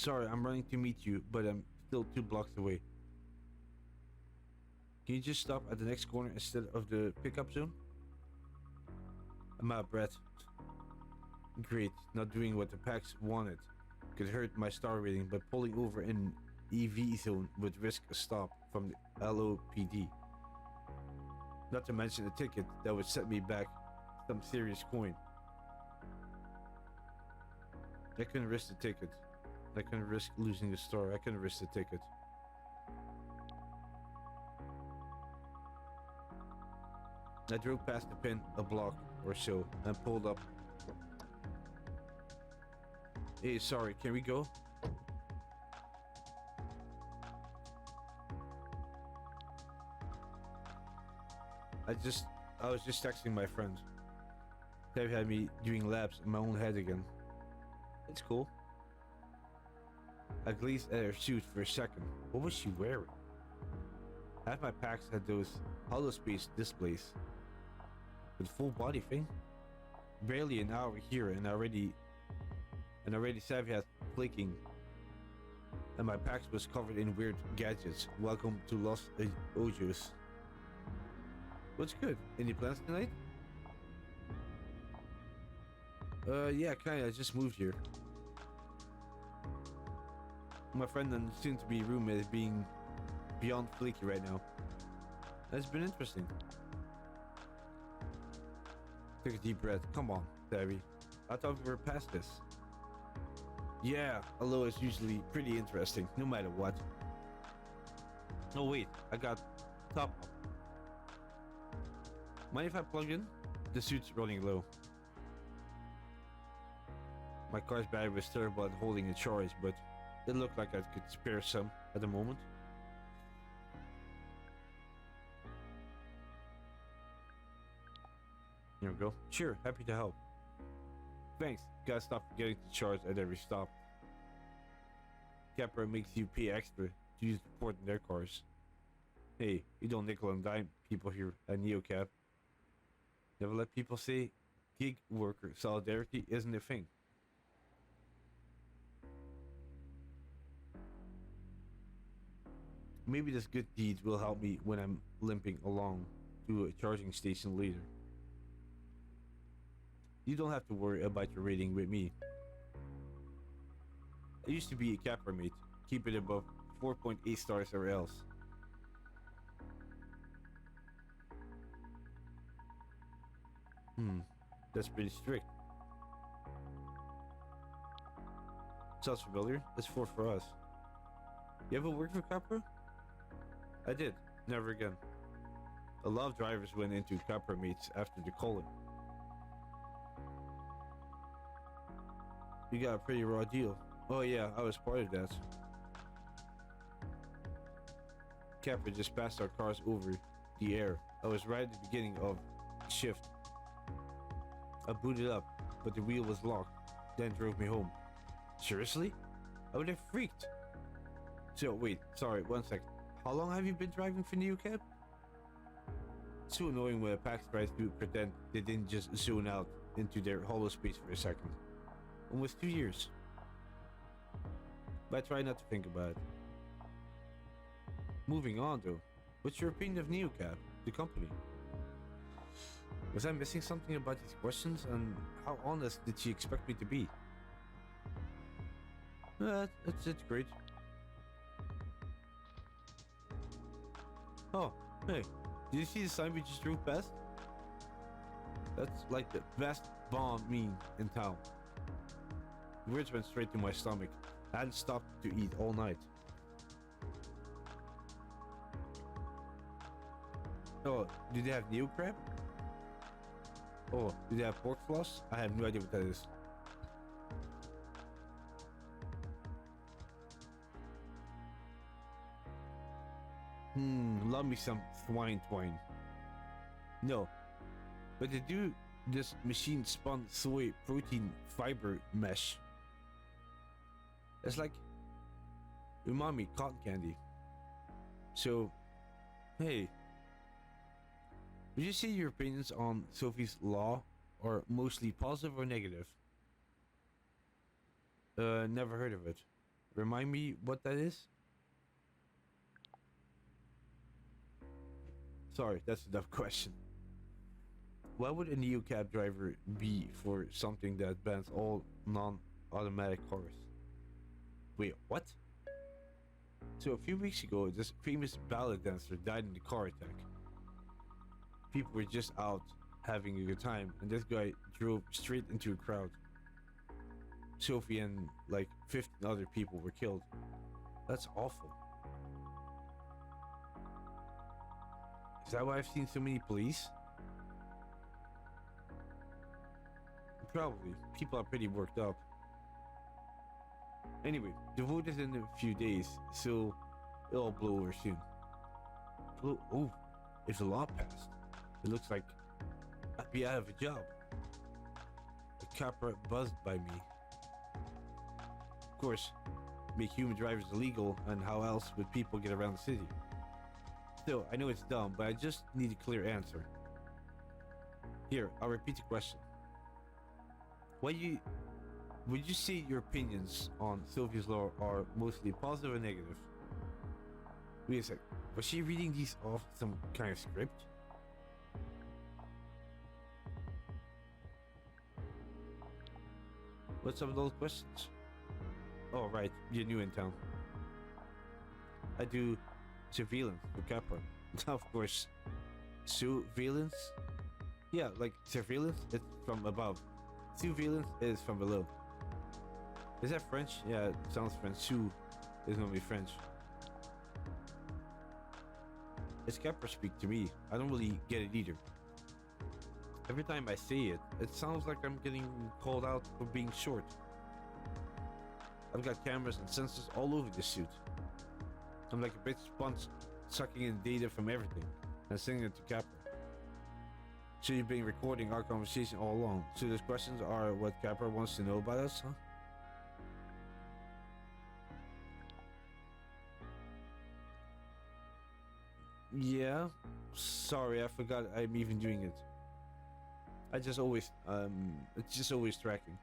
Sorry, I'm running to meet you, but I'm still 2 blocks away. Can you just stop at the next corner instead of the pickup zone? I'm out of breath. Great, not doing what the packs wanted could hurt my star rating, but pulling over in EV zone would risk a stop from the LOPD. Not to mention a ticket that would set me back some serious coin. I couldn't risk the ticket. I couldn't risk losing the star. I couldn't risk the ticket. I drove past the pin a block or so and pulled up. Hey, sorry, can we go? I was just texting my friend. They've had me doing laps in my own head again. It's cool. I glanced at her shoes for a second. What was she wearing? Half my packs had those hollow space displays. With full body thing? Barely an hour here and already Savvy has flaking. And my packs was covered in weird gadgets. Welcome to Los Ojos. What's good? Any plans tonight? Yeah, kinda. I just moved here. My friend and soon-to-be roommate is being beyond flaky right now. That's been interesting. Take a deep breath. Come on, Savvy. I thought we were past this. Yeah, although it's usually pretty interesting, no matter what. Oh wait, I got top up. Mind if I plug in? The suit's running low. My car's battery was terrible at holding a charge, but it looked like I could spare some at the moment. Here we go. Sure, happy to help. Thanks. Gotta stop forgetting to charge at every stop. Capra makes you pay extra to use the port in their cars. Hey, you don't nickel and dime people here at NeoCap. Never let people say gig worker solidarity isn't a thing. Maybe this good deed will help me when I'm limping along to a charging station later. You don't have to worry about your rating with me. I used to be a Capra mate. Keep it above 4.8 stars or else. That's pretty strict. Sounds familiar. It's for us. You ever worked for Capra? I did. Never again. A lot of drivers went into Capra mates after the calling. You got a pretty raw deal. Oh yeah, I was part of that. Capra just passed our cars over the air. I was right at the beginning of shift. I booted up, but the wheel was locked, then drove me home. Seriously? I would have freaked. So wait, sorry, 1 second. How long have you been driving for NeoCap? It's so annoying when a pack tries to pretend they didn't just zone out into their hollow space for a second. Almost 2 years. But I try not to think about it. Moving on though, what's your opinion of NeoCap, the company? Was I missing something about these questions, and how honest did she expect me to be? It's great. Oh, hey, did you see the sign we just drove past? That's like the best bomb meme in town. The words went straight to my stomach. I hadn't stopped to eat all night. Oh, do they have Neo crab? Oh, do they have pork floss? I have no idea what that is. Love me some twine. No, but they do this machine spun soy protein fiber mesh. It's like umami cotton candy. So, hey, would you say your opinions on Sophie's Law are mostly positive or negative? Never heard of it. Remind me what that is? Sorry, that's a dumb question. Why would a neo cab driver be for something that bans all non-automatic cars? Wait, what? So a few weeks ago, this famous ballet dancer died in a car attack. People were just out having a good time, and this guy drove straight into a crowd. Sophie and like 15 other people were killed. That's awful. Is that why I've seen so many police? Probably. People are pretty worked up. Anyway, the vote is in a few days, so it'll blow over soon. Oh, if the law passed, it looks like I'd be out of a job. The copper buzzed by me. Of course, make human drivers illegal, and how else would people get around the city? Still, I know it's dumb, but I just need a clear answer. Here, I'll repeat the question. Would you say your opinions on Sophie's Law are mostly positive or negative? Wait a sec, was she reading these off some kind of script? What's up with those questions? Oh right, you're new in town. I do surveillance for Capra. Of course. Surveillance? Yeah, like surveillance, it's from above. Surveillance is from below. Is that French? Yeah, it sounds French. Sous is normally French. It's Capra speak to me. I don't really get it either. Every time I say it, it sounds like I'm getting called out for being short. I've got cameras and sensors all over this suit. I'm like a big sponge sucking in data from everything and sending it to Capra. So you've been recording our conversation all along. So those questions are what Capra wants to know about us, huh? Yeah. Sorry, I forgot I'm even doing it. It's just always tracking.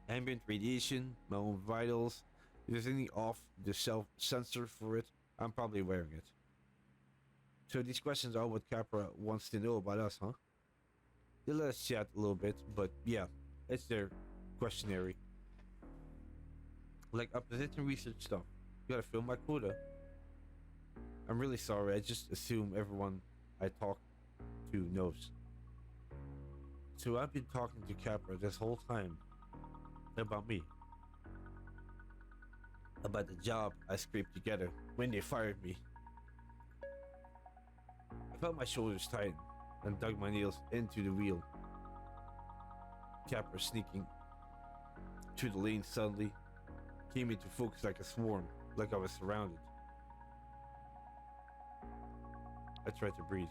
Ambient radiation, my own vitals. If there's any off the shelf sensor for it, I'm probably wearing it. So these questions are what Capra wants to know about us, huh? They let us chat a little bit, but yeah, it's their questionnaire. Like opposition research stuff. You gotta fill my quota. I'm really sorry, I just assume everyone I talk to knows. So I've been talking to Capra this whole time about me. About the job I scraped together when they fired me. I felt my shoulders tighten and dug my nails into the wheel. Capra sneaking through the lane suddenly came into focus like a swarm, like I was surrounded. I tried to breathe.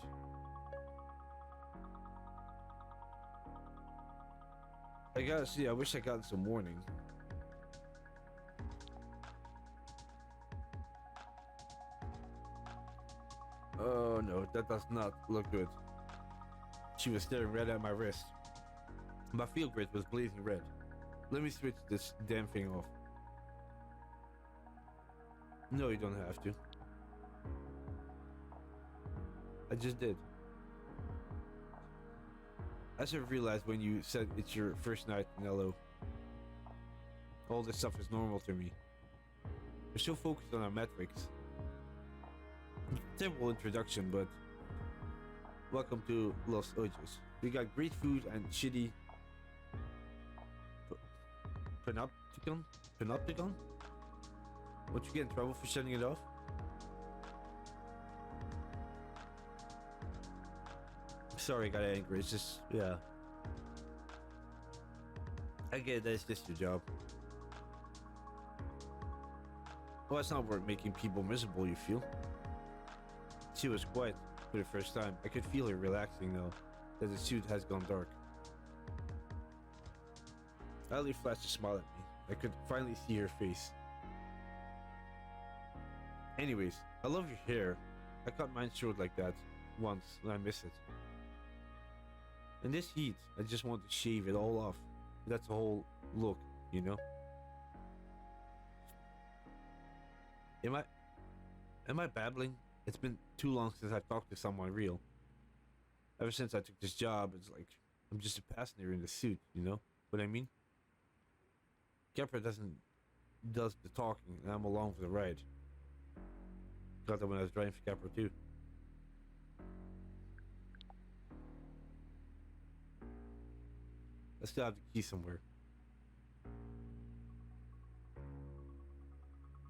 I gotta see, I wish I got some warning. Oh no, that does not look good. She was staring right at my wrist. My field grid was blazing red. Let me switch this damn thing off. No, you don't have to. I just did. I should have realized when you said it's your first night in LO. All this stuff is normal to me. We're so focused on our metrics. Terrible introduction, but welcome to Los Ojos. We got great food and shitty panopticon? Panopticon? Won't you get in trouble for shutting it off? Sorry I got angry, it's just, yeah. I get that, it's just your job. Well, it's not worth making people miserable, you feel? She was quiet for the first time. I could feel her relaxing now that the suit has gone dark. Ali flashed a smile at me. I could finally see her face. Anyways, I love your hair. I cut mine short like that once and I miss it. In this heat, I just want to shave it all off. That's the whole look, you know? Am I am I babbling? It's been too long since I've talked to someone real. Ever since I took this job, it's like I'm just a passenger in the suit, you know what I mean? Kepler does the talking and I'm along for the ride. Got that when I was driving for Kepler too. I still have the key somewhere.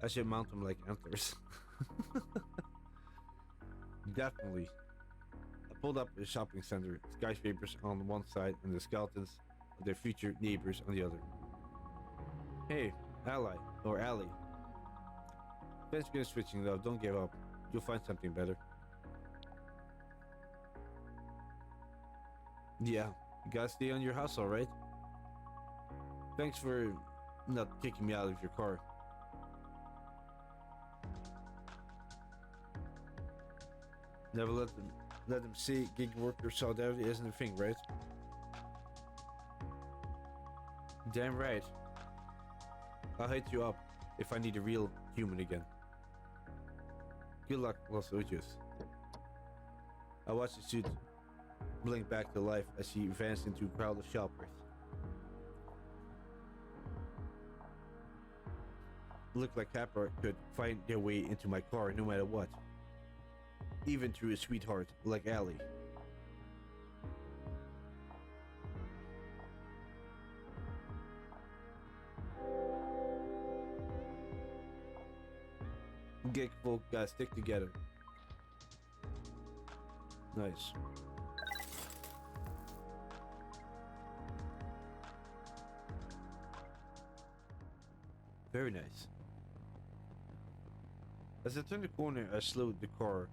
I should mount them like antlers. Definitely. I pulled up a shopping center, skyscrapers on one side and the skeletons of their future neighbors on the other. Hey, ally, or alley. Thanks for switching though, don't give up. You'll find something better. Yeah, you gotta stay on your hustle, right? Thanks for not kicking me out of your car. Never let them say gig worker solidarity isn't a thing, right? Damn right. I'll hit you up if I need a real human again. Good luck, Los Ojos. I watched the suit blink back to life as he advanced into a crowd of shoppers. Looked like Capra could find their way into my car no matter what. Even through a sweetheart like Allie. Gig folk gotta stick together. Nice. Very nice. As I turned the corner, I slowed the car.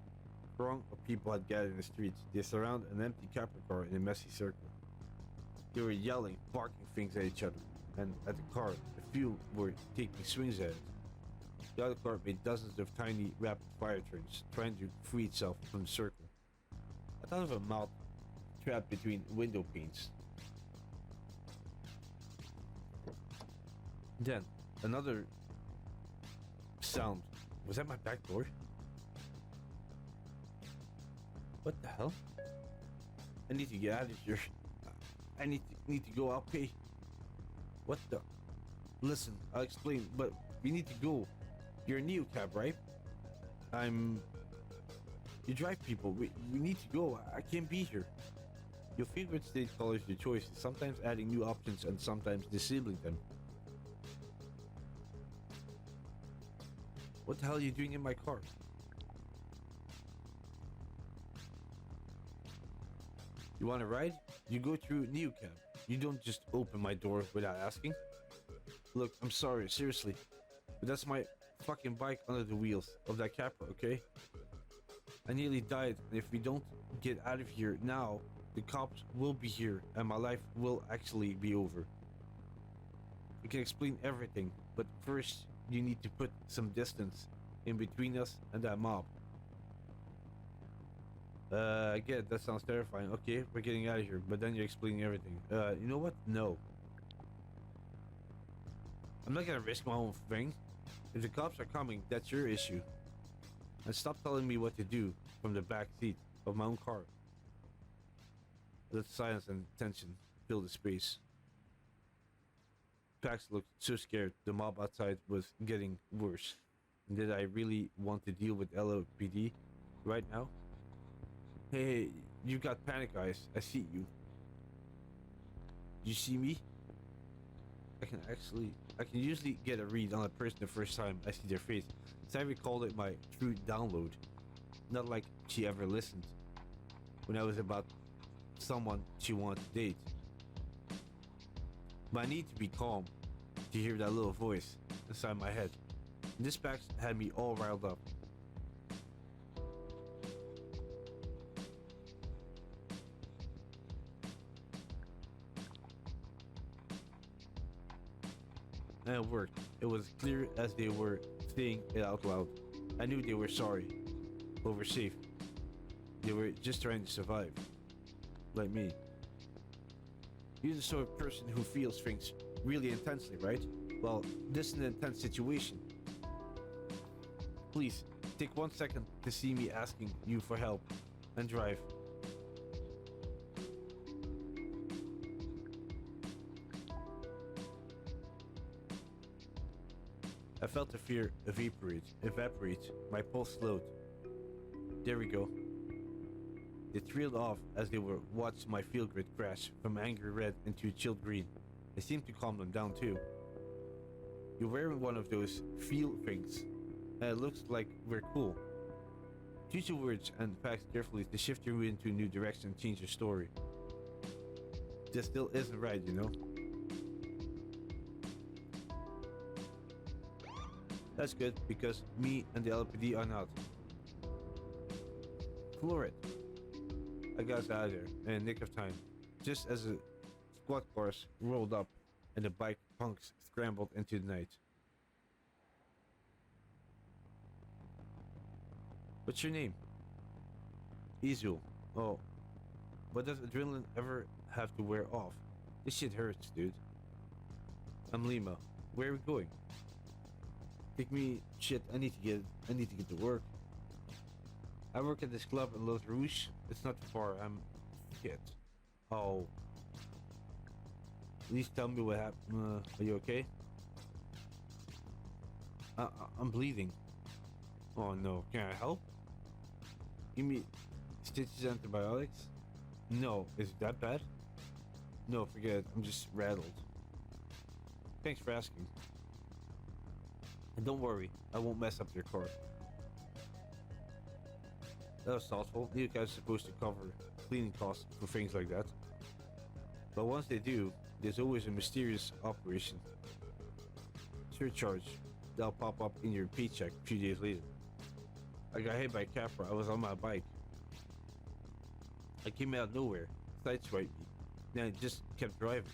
A throng of people had gathered in the streets. They surround an empty Capra car in a messy circle. They were yelling, barking things at each other, and at the car. A few were taking swings at it. The other car made dozens of tiny rapid-fire turns, trying to free itself from the circle. I thought of a mouth trapped between window panes. Then, another sound. Was that my back door? What the hell? I need to get out of here. I need to go. I'll pay. What the? Listen, I'll explain, but we need to go. You're a new cab, right? You drive people. We need to go. I can't be here. Your favorite state color is your choice. Sometimes adding new options and sometimes disabling them. What the hell are you doing in my car? You want a ride? You go through NeoCab. You don't just open my door without asking. Look, I'm sorry, seriously. But that's my fucking bike under the wheels of that Capra, okay? I nearly died, and if we don't get out of here now, the cops will be here, and my life will actually be over. I can explain everything, but first, you need to put some distance in between us and that mob. I get it, that sounds terrifying. Okay, we're getting out of here, but then you're explaining everything. You know what? No. I'm not gonna risk my own thing. If the cops are coming, that's your issue. And stop telling me what to do from the back seat of my own car. Let silence and tension fill the space. Pax looked so scared. The mob outside was getting worse. And did I really want to deal with LAPD right now? Hey, you got panic eyes. I see you. You see me? I can usually get a read on a person the first time I see their face. Savvy called it my true download. Not like she ever listened. When I was about someone she wanted to date. But I need to be calm to hear that little voice inside my head. And this Pax had me all riled up. And it worked. It was clear as they were saying it out loud. I knew they were sorry. But were safe. They were just trying to survive. Like me. You're the sort of person who feels things really intensely, right? Well, this is an intense situation. Please, take 1 second to see me asking you for help and drive. I felt the fear evaporate. My pulse slowed. There we go. They trailed off as they were watching my field grid crash from angry red into chilled green. It seemed to calm them down too. You're wearing one of those feel things, and it looks like we're cool. Choose your words and facts carefully to shift you into a new direction and change your story. This still isn't right, you know? That's good, because me and the LPD are not. Floor it. I got us out of there in a nick of time, just as the squad cars rolled up and the bike punks scrambled into the night. What's your name? Izul. Oh, but does adrenaline ever have to wear off? This shit hurts, dude. I'm Lima. Where are we going? Take me shit. I need to get to work. I work at this club in Los Rouge. It's not far. I'm shit. Oh. Please tell me what happened. Are you okay? I'm bleeding. Oh no. Can I help? Give me stitches, antibiotics? No. Is it that bad? No, forget it. I'm just rattled. Thanks for asking. And don't worry, I won't mess up your car. That was thoughtful. You guys are supposed to cover cleaning costs for things like that. But once they do, there's always a mysterious operation. Surcharge that'll pop up in your paycheck a few days later. I got hit by a capper. I was on my bike. I came out of nowhere, sideswiped me. Then I just kept driving.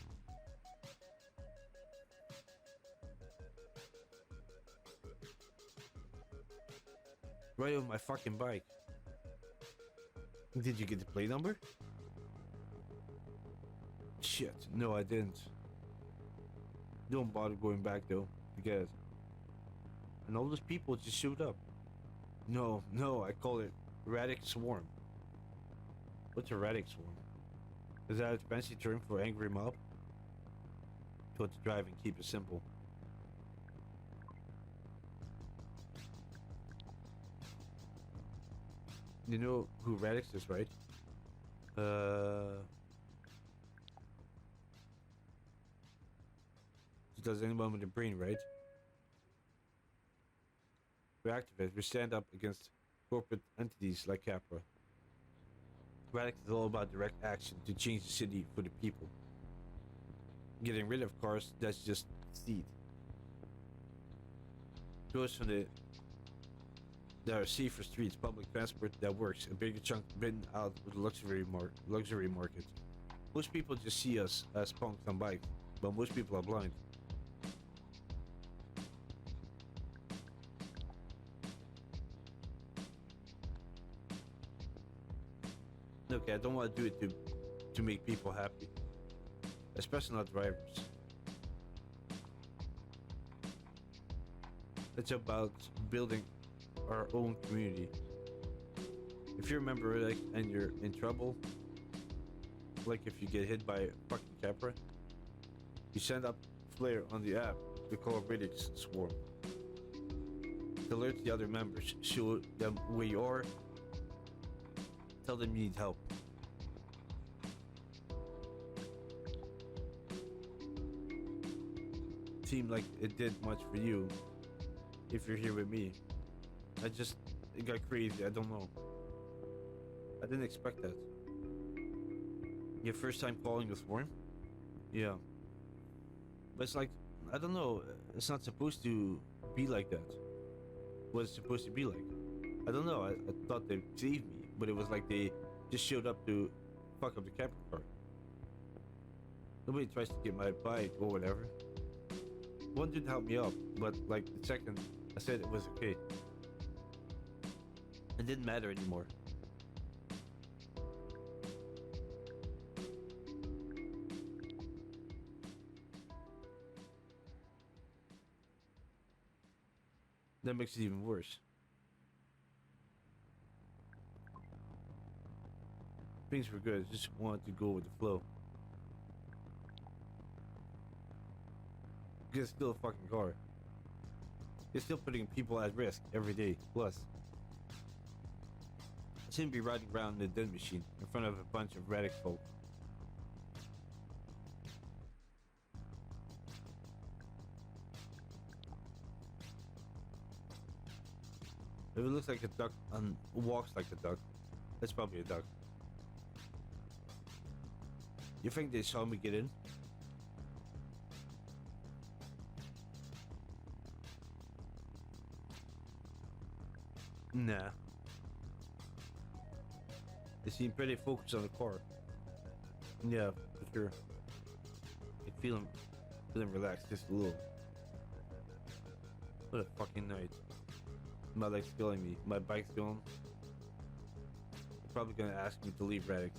Right on my fucking bike. Did you get the plate number? Shit, no I didn't. Don't bother going back though, forget it. And all those people just showed up. No, I call it erratic swarm. What's erratic swarm? Is that a fancy term for angry mob? Told to drive and keep it simple. You know who Radix is, right? Does anyone with a brain, right? We're activists. We stand up against corporate entities like Capra. Radix is all about direct action to change the city for the people. Getting rid of cars, that's just seed. Goes from there are safer streets, public transport that works, a bigger chunk bitten out with the luxury market. Most people just see us as punks on bikes, but most people are blind. Okay, I don't want to do it to make people happy, especially not drivers. It's about building our own community. If you're a member of Riddick and you're in trouble, like if you get hit by a fucking Capra, you send up flare on the app we call Riddick's Swarm. To alert the other members, show them where you are, tell them you need help. Seemed like it did much for you if you're here with me. It got crazy, I don't know. I didn't expect that. Your first time calling a swarm? Yeah. But it's like, I don't know, it's not supposed to be like that. What it's supposed to be like. I don't know, I thought they'd save me, but it was like they just showed up to fuck up the Capra car. Nobody tries to get my bike or whatever. One didn't help me up, but like the second, I said it was okay. It didn't matter anymore. That makes it even worse. Things were good. I just wanted to go with the flow. Because it's still a fucking car. It's still putting people at risk every day. Plus, I shouldn't be riding around in a dead machine in front of a bunch of radic folk. If it looks like a duck and walks like a duck, that's probably a duck. You think they saw me get in? Nah. They seem pretty focused on the car. Yeah, for sure. I feeling relaxed just a little. What a fucking night. My leg's killing me. My bike's going. They're probably gonna ask me to leave Radix.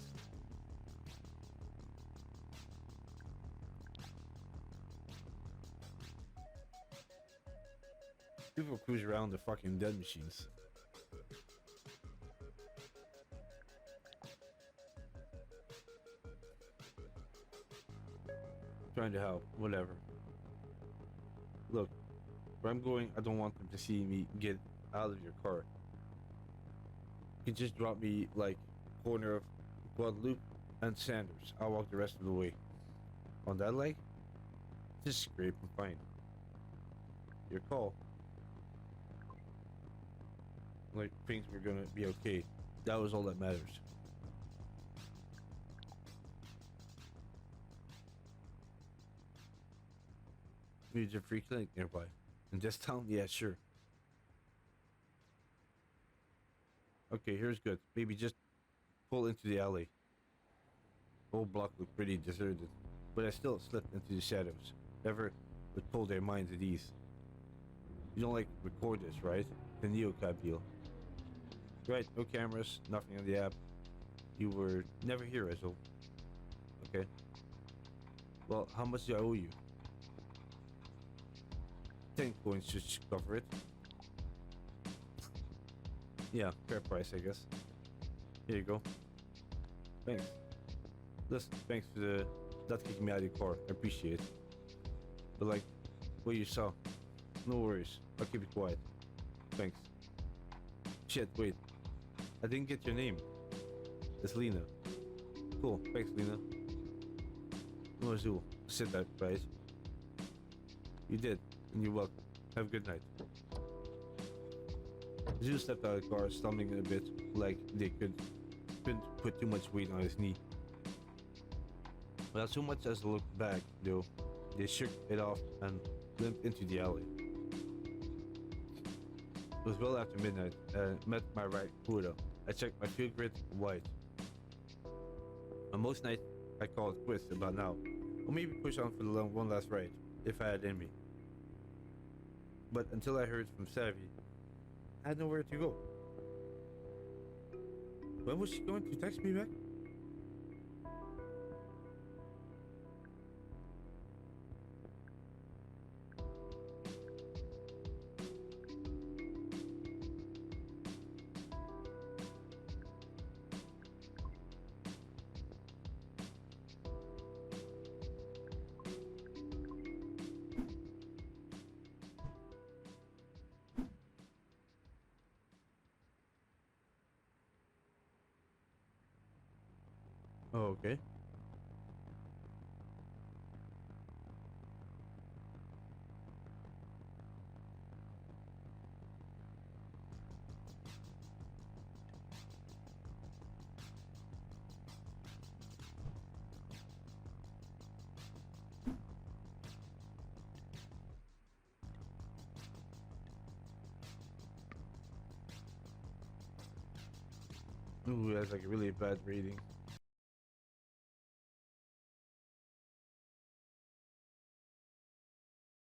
People cruise around the fucking dead machines. Trying to help, whatever. Look, where I'm going, I don't want them to see me get out of your car. You can just drop me like corner of Guadalupe and Sanders. I'll walk the rest of the way. On that leg, just scrape and fine. Your call. Like things were gonna be okay. That was all that matters. There's a free clinic nearby. And just tell me, yeah, sure. Okay, here's good. Maybe just pull into the alley. The whole block looked pretty deserted, but I still slipped into the shadows. Never would pull their minds at ease. You don't like record this, right? The Neocab deal. Right, no cameras, nothing on the app. You were never here, Ezel. Okay. Well, how much do I owe you? 10 coins should cover it. Yeah, fair price, I guess. Here you go. Thanks. Listen, thanks for the not kicking me out of your car. I appreciate it. But like, what you saw. No worries. I'll keep it quiet. Thanks. Shit, wait. I didn't get your name. It's Lina. Cool. Thanks, Lina. No, Azul. Sit that, right? You did, and you're welcome. Have a good night. Azul stepped out of the car, stumbling a bit, like they couldn't put too much weight on his knee. Without so much as a look back, though, they shook it off and limped into the alley. It was well after midnight, and met my right quota. I checked my field grid white. On most nights, I call it quits about now, or maybe push on for the one last ride, if I had in me. But until I heard from Savvy, I had nowhere to go. When was she going to text me back? Oh, okay. Ooh, that's like a really bad rating.